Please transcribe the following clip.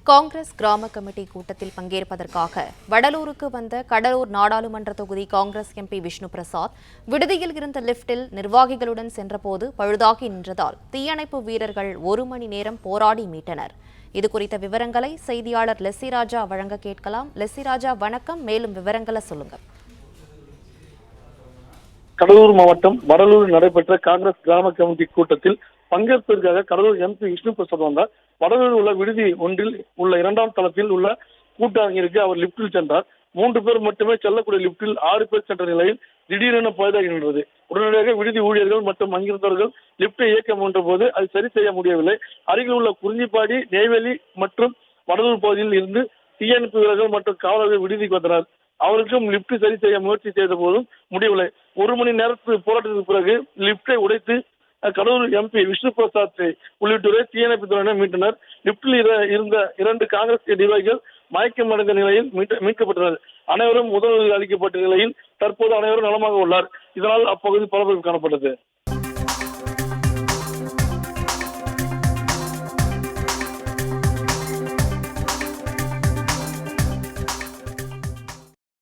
காங்கிரஸ் கிராம கமிட்டி கூட்டத்தில் பங்கேற்பதற்காக வடலூருக்கு வந்த கடலூர் நாடாளுமன்ற தொகுதி காங்கிரஸ் எம்பி விஷ்ணு பிரசாத் விடுதியில் இருந்த லிப்டில் நிர்வாகிகளுடன் சென்றபோது பழுதாகி நின்றதால் தீயணைப்பு வீரர்கள் 1 மணி நேரம் போராடி மீட்டனர். இதுகுறித்த விவரங்களை செய்தியாளர் லெஸ்ஸி ராஜா வழங்க கேட்கலாம். லெஸ்ஸி ராஜா, வணக்கம். மேலும் விவரங்களை சொல்லுங்க. கடலூர் மாவட்டம் வடலூரில் நடைபெற்ற காங்கிரஸ் கிராம கமிட்டி கூட்டத்தில் பங்கேற்பதற்காக கடலூர் எம்பி விஷ்ணு பிரசாத் வந்தார். வடலூரில் உள்ள விடுதி ஒன்றில் உள்ள 2ஆம் தளத்தில் உள்ள கூட்டரங்கிற்கு அவர் லிப்டில் சென்றார். 3 பேர் மட்டுமே செல்லக்கூடிய லிப்டில் 6 பேர் சென்ற நிலையில் திடீரென பழுதாகி நின்றது. உடனடியாக விடுதி ஊழியர்கள் மற்றும் அங்கிருந்தவர்கள் லிப்டை இயக்க முயன்ற போது அது சரி செய்ய முடியவில்லை. அருகில் உள்ள குறிஞ்சிப்பாடி, நெய்வேலி மற்றும் வடலூர் பகுதியில் இருந்து தீயணைப்பு வீரர்கள் மற்றும் காவலர்கள் விடுதிக்கு வந்தனர். அவருக்கும் லிப்ட் சரி செய்ய முயற்சி செய்த போதும் முடியவில்லை. 1 மணி நேரத்துக்கு போராட்டத்திற்கு பிறகு லிப்டை உடைத்து கடலூர் எம்பி விஷ்ணு பிரசாத் உள்ளிட்டோரை தீயணைப்பு துறையினர் மீட்டனர். லிப்டில் இருந்த 2 காங்கிரஸ் நிர்வாகிகள் மயக்கம் அடைந்த நிலையில் மீட்கப்பட்டனர். அனைவரும் உதவி அளிக்கப்பட்ட நிலையில் தற்போது அனைவரும் நலமாக உள்ளார். இதனால் அப்பகுதி பரபரப்பு காணப்பட்டது.